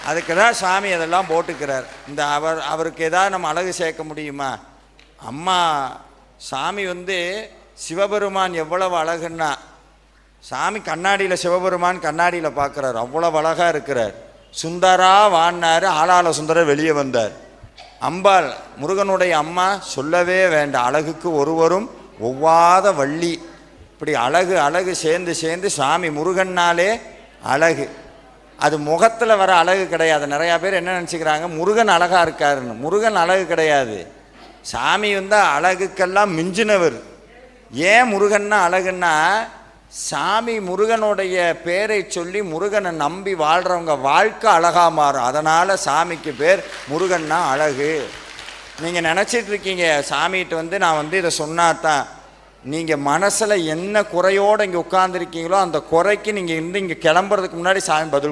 அதுக்கு தான் சாமி அதெல்லாம் போட்டுக்கிறார். இந்த அவருக்கு ஏதாவது நம்ம அழகு சேர்க்க முடியுமா? அம்மா சாமி சிவபெருமான் எவ்வளவு அழகுன்னா, சாமி கண்ணாடியில் சிவபெருமான் கண்ணாடியில் பார்க்குறாரு, அவ்வளவு அழகாக இருக்கிறார். சுந்தரா வான்னாரு, ஆளாள சுந்தரர் வெளியே வந்தார். அம்பாள் முருகனுடைய அம்மா சொல்லவே வேண்டாம், அழகுக்கு ஒருவரும் ஒவ்வாத வள்ளி. இப்படி அழகு அழகு சேர்ந்து சேர்ந்து சாமி முருகன்னாலே அழகு. அது முகத்தில் வர அழகு கிடையாது. நிறையா பேர் என்ன நினச்சிக்கிறாங்க, முருகன் அழகாக இருக்காருன்னு. முருகன் அழகு கிடையாது. சாமி அழகுக்கெல்லாம் மிஞ்சினவர். ஏன் முருகன்னா அழகுன்னா, சாமி முருகனுடைய பேரை சொல்லி முருகனை நம்பி வாழ்கிறவங்க வாழ்க்கை அழகாக மாறும். அதனால் சாமிக்கு பேர் முருகன்னா அழகு. நீங்கள் நினச்சிட்ருக்கீங்க சாமிகிட்ட நான் இதை சொன்னாதான், நீங்கள் மனசில் என்ன குறையோடு இங்கே உட்காந்துருக்கீங்களோ அந்த குறைக்கு நீங்கள் இங்கே கிளம்புறதுக்கு முன்னாடி சாமி பதில்